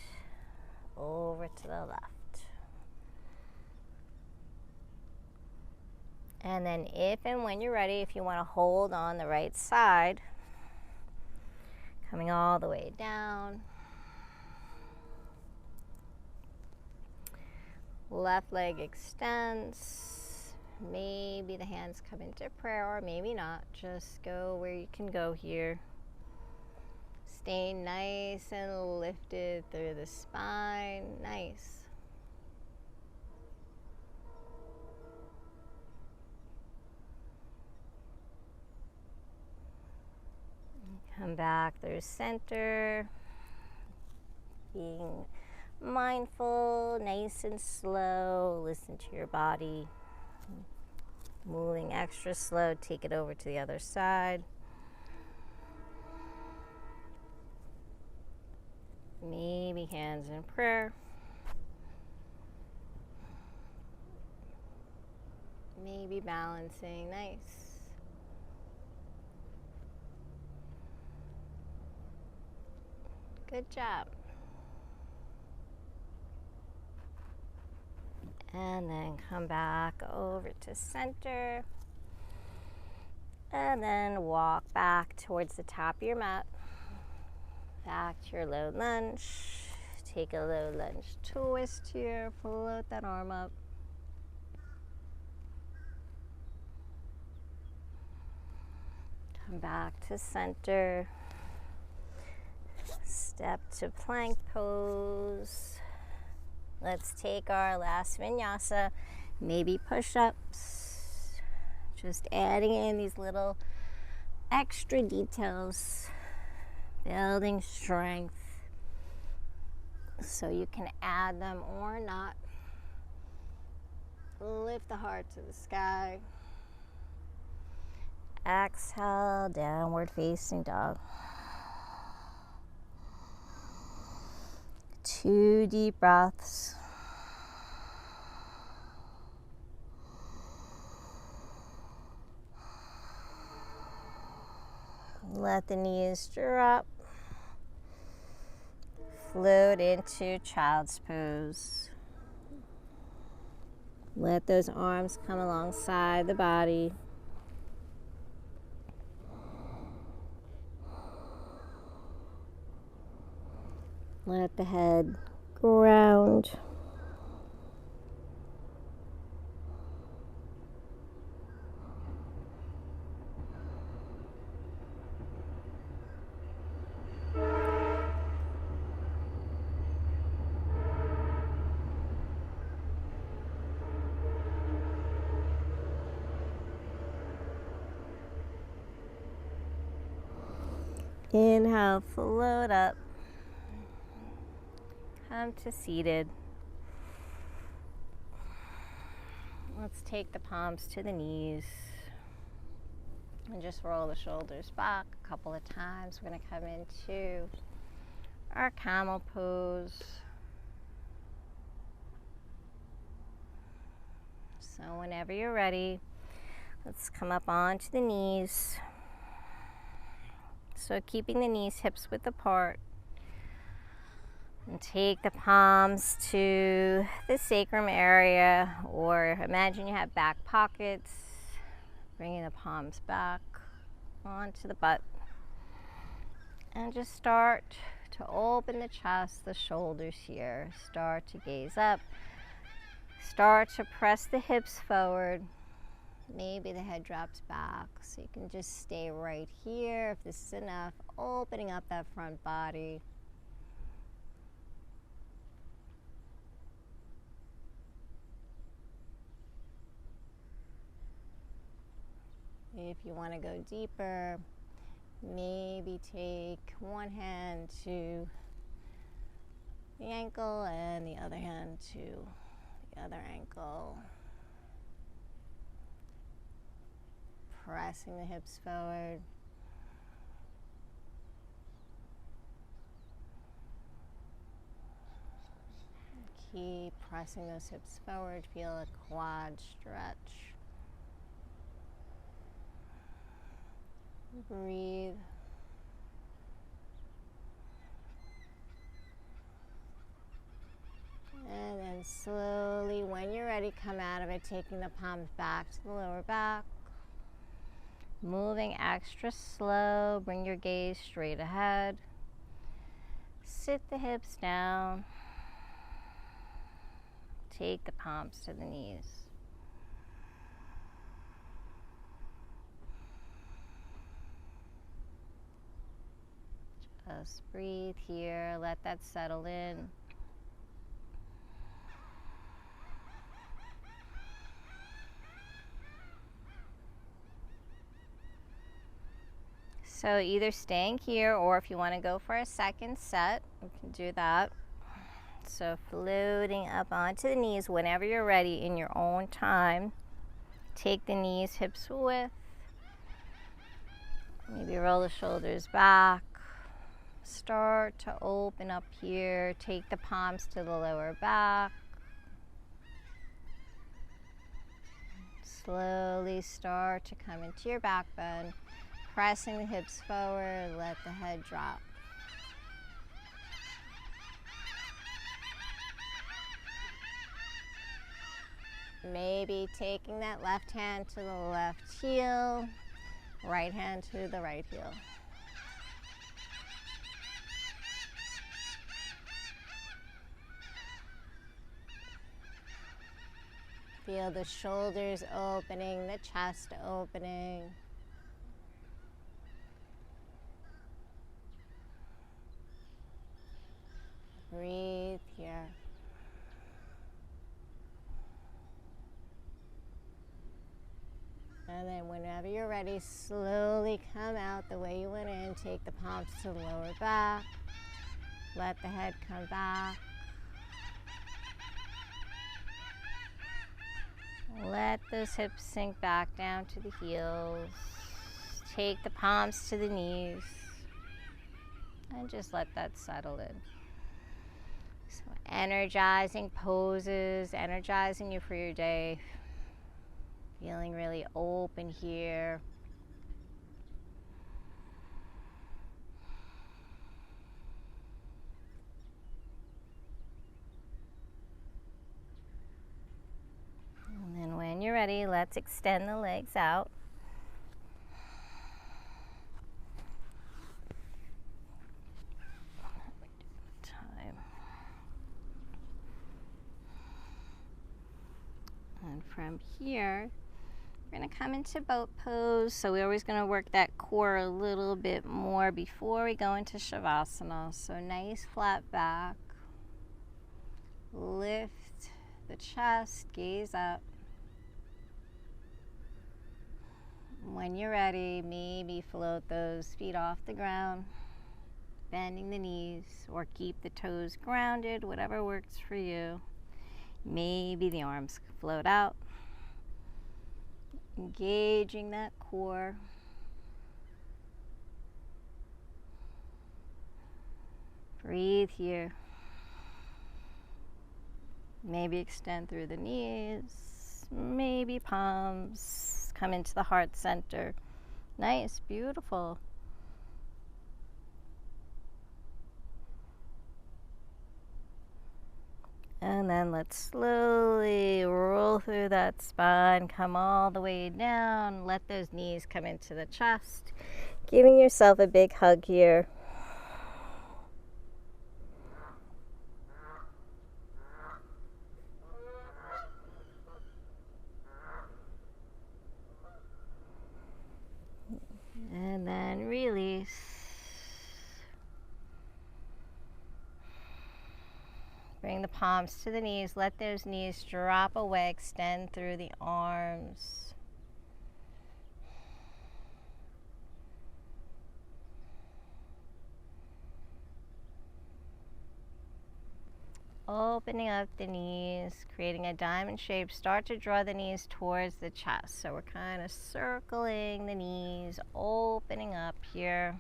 over to the left. And then if and when you're ready, if you want to hold on the right side, coming all the way down. Left leg extends. Maybe the hands come into prayer or maybe not. Just go where you can go here. Staying nice and lifted through the spine. Nice. Come back through center. Being mindful, nice and slow. Listen to your body. Moving extra slow. Take it over to the other side. Maybe hands in prayer. Maybe balancing. Nice. Good job. And then come back over to center. And then walk back towards the top of your mat. Back to your low lunge. Take a low lunge twist here. Float that arm up. Come back to center. Step to plank pose. Let's take our last vinyasa. Maybe push-ups. Just adding in these little extra details. Building strength. So you can add them or not. Lift the heart to the sky. Exhale, downward facing dog. 2 deep breaths. Let the knees drop. Float into child's pose. Let those arms come alongside the body. Let the head ground. Inhale, float up. Come to seated. Let's take the palms to the knees and just roll the shoulders back a couple of times. We're going to come into our camel pose. So whenever you're ready, let's come up onto the knees. So keeping the knees hips width apart. And take the palms to the sacrum area, or imagine you have back pockets. Bringing the palms back. onto the butt. And just start to open the chest, the shoulders here. Start to gaze up. Start to press the hips forward. Maybe the head drops back, so you can just stay right here if this is enough, opening up that front body. If you want to go deeper, maybe take one hand to the ankle and the other hand to the other ankle. Pressing the hips forward. Keep pressing those hips forward. Feel a quad stretch. Breathe. And then slowly, when you're ready, come out of it, taking the palms back to the lower back. Moving extra slow, bring your gaze straight ahead. Sit the hips down. Take the palms to the knees. Just breathe here, let that settle in. So either staying here, or if you want to go for a second set, you can do that. So floating up onto the knees whenever you're ready in your own time. Take the knees hips width. Maybe roll the shoulders back. Start to open up here. Take the palms to the lower back. Slowly start to come into your back bend. Pressing the hips forward, let the head drop. Maybe taking that left hand to the left heel, right hand to the right heel. Feel the shoulders opening, the chest opening. Breathe here. And then whenever you're ready, slowly come out the way you went in. Take the palms to the lower back. Let the head come back. Let those hips sink back down to the heels. Take the palms to the knees. And just let that settle in. So energizing poses, energizing you for your day. Feeling really open here. And then when you're ready, let's extend the legs out. And from here, we're going to come into boat pose. So we're always going to work that core a little bit more before we go into Shavasana. So nice flat back. Lift the chest, gaze up. When you're ready, maybe float those feet off the ground, bending the knees, or keep the toes grounded, whatever works for you. Maybe the arms float out. Engaging that core. Breathe here. Maybe extend through the knees. Maybe palms come into the heart center. Nice, beautiful. And then And let's slowly roll through that spine, come all the way down. Let those knees come into the chest. Giving yourself a big hug here. And then release. Bring the palms to the knees. Let those knees drop away. Extend through the arms. Opening up the knees, creating a diamond shape. Start to draw the knees towards the chest. So we're kind of circling the knees, opening up here.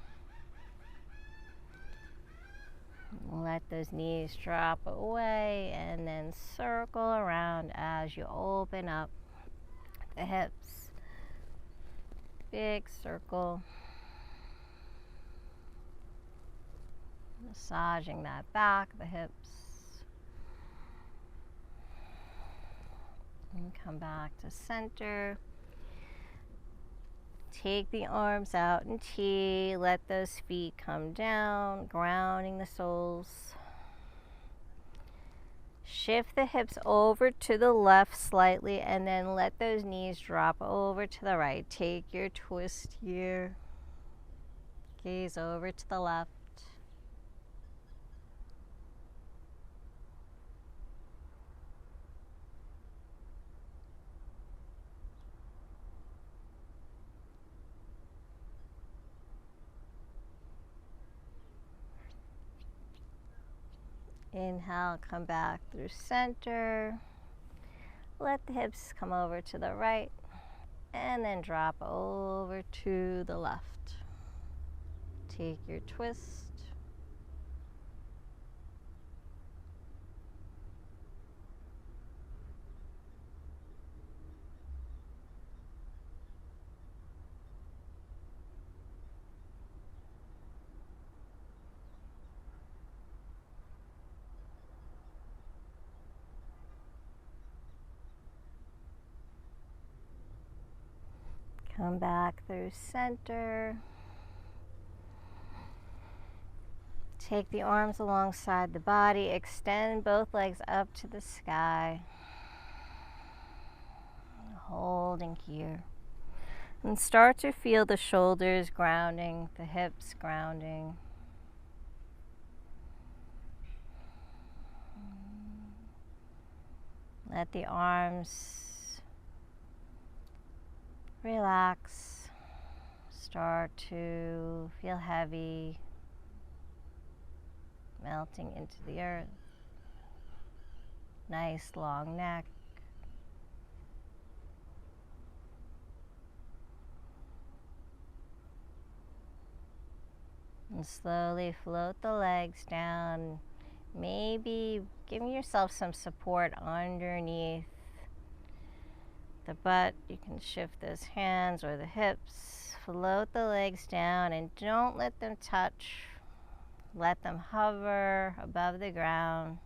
Let those knees drop away and then circle around as you open up the hips. Big circle. Massaging that back, the hips. And come back to center. Take the arms out in T. Let those feet come down, grounding the soles. Shift the hips over to the left slightly and then let those knees drop over to the right. Take your twist here. Gaze over to the left. Inhale, come back through center. Let the hips come over to the right and then drop over to the left. Take your twist. Come back through center. Take the arms alongside the body. Extend both legs up to the sky. Holding here. And start to feel the shoulders grounding, the hips grounding. Let the arms relax. Start to feel heavy, melting into the earth. Nice long neck. And slowly float the legs down. Maybe giving yourself some support underneath the butt. You can shift those hands or the hips. Float the legs down and don't let them touch. Let them hover above the ground.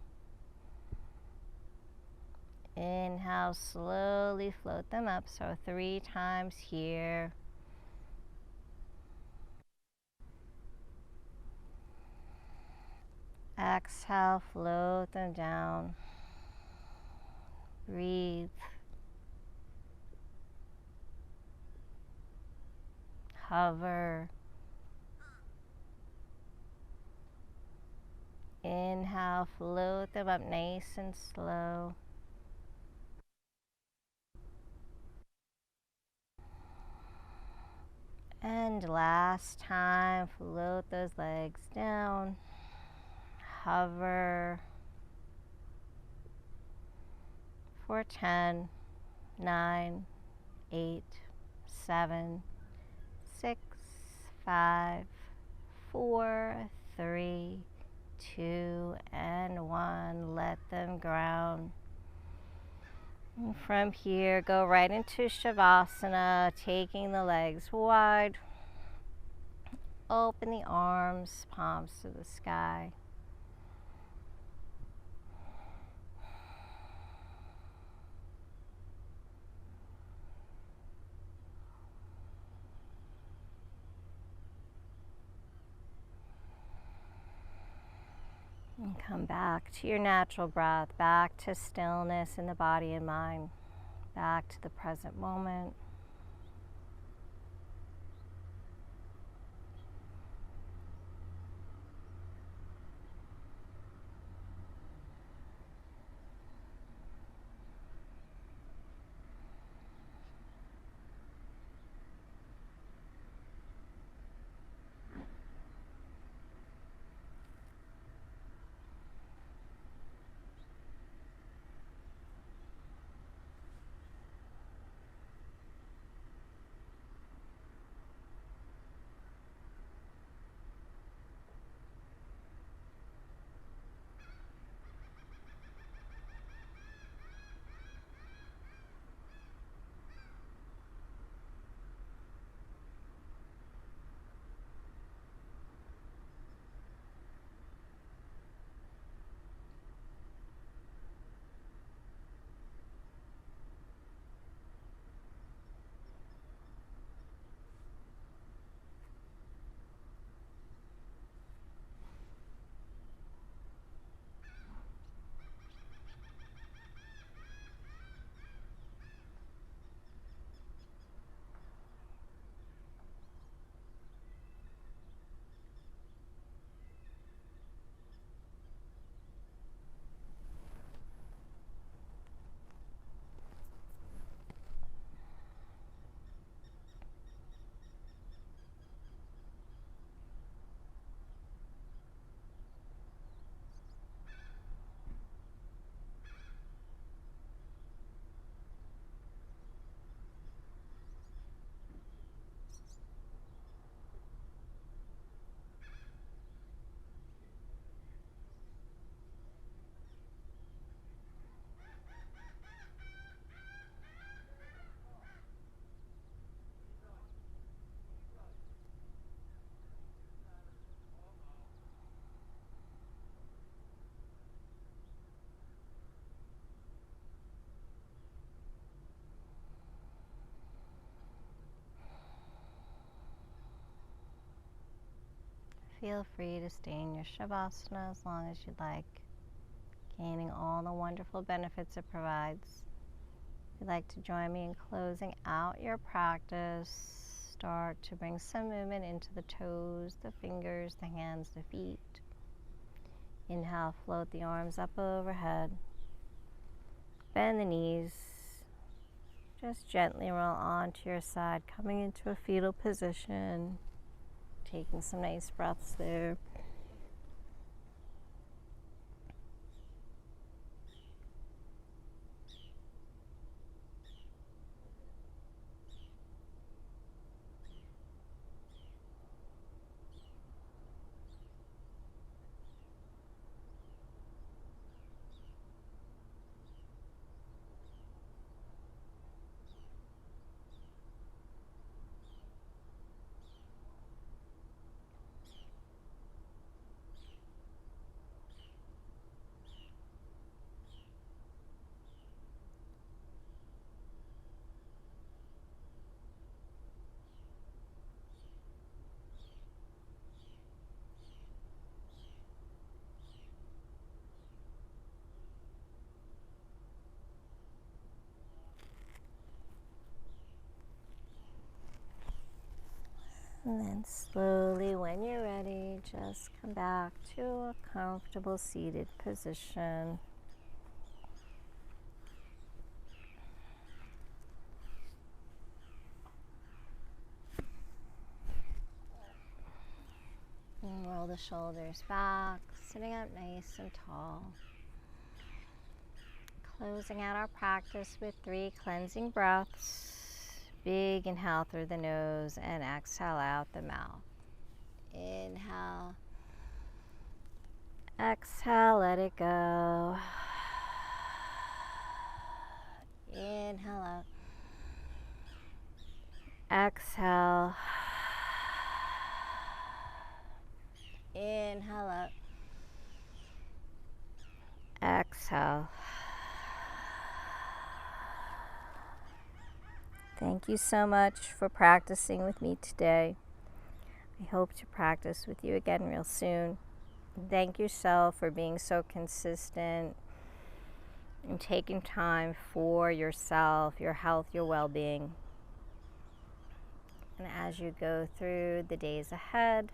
Inhale, slowly float them up. So 3 times here. Exhale, float them down. Breathe. Hover. Inhale, float them up nice and slow. And last time, float those legs down. Hover for 10, 9, 8, 7, 6, 5, 4, 3, 2, and 1. Let them ground. And from here, go right into Shavasana, taking the legs wide. Open the arms, palms to the sky. And come back to your natural breath, back to stillness in the body and mind, back to the present moment. Feel free to stay in your Shavasana as long as you'd like, gaining all the wonderful benefits it provides. If you'd like to join me in closing out your practice, start to bring some movement into the toes, the fingers, the hands, the feet. Inhale, float the arms up overhead. Bend the knees. Just gently roll onto your side, coming into a fetal position. Taking some nice breaths there. And then slowly, when you're ready, just come back to a comfortable seated position. And roll the shoulders back, sitting up nice and tall. Closing out our practice with 3 cleansing breaths. Big inhale through the nose and exhale out the mouth. Inhale. Exhale, let it go. Inhale out. Exhale. Inhale out. Exhale. Thank you so much for practicing with me today. I hope to practice with you again real soon. Thank yourself for being so consistent and taking time for yourself, your health, your well-being. And as you go through the days ahead,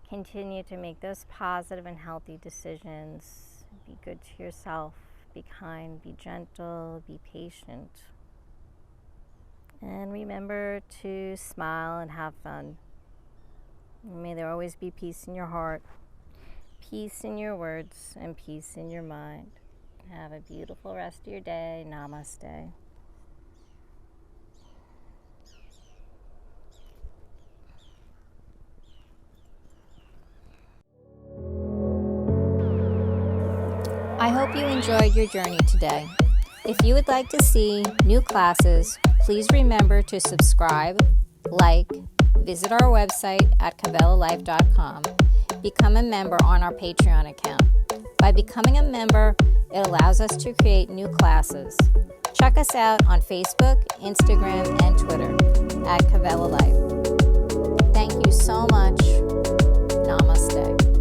continue to make those positive and healthy decisions. Be good to yourself. Be kind, be gentle, be patient. And remember to smile and have fun. May there always be peace in your heart, peace in your words, and peace in your mind. Have a beautiful rest of your day. Namaste. I hope you enjoyed your journey today. If you would like to see new classes, please remember to subscribe, like, visit our website at kavelalife.com, become a member on our Patreon account. By becoming a member, it allows us to create new classes. Check us out on Facebook, Instagram, and Twitter at Kavela Life. Thank you so much. Namaste.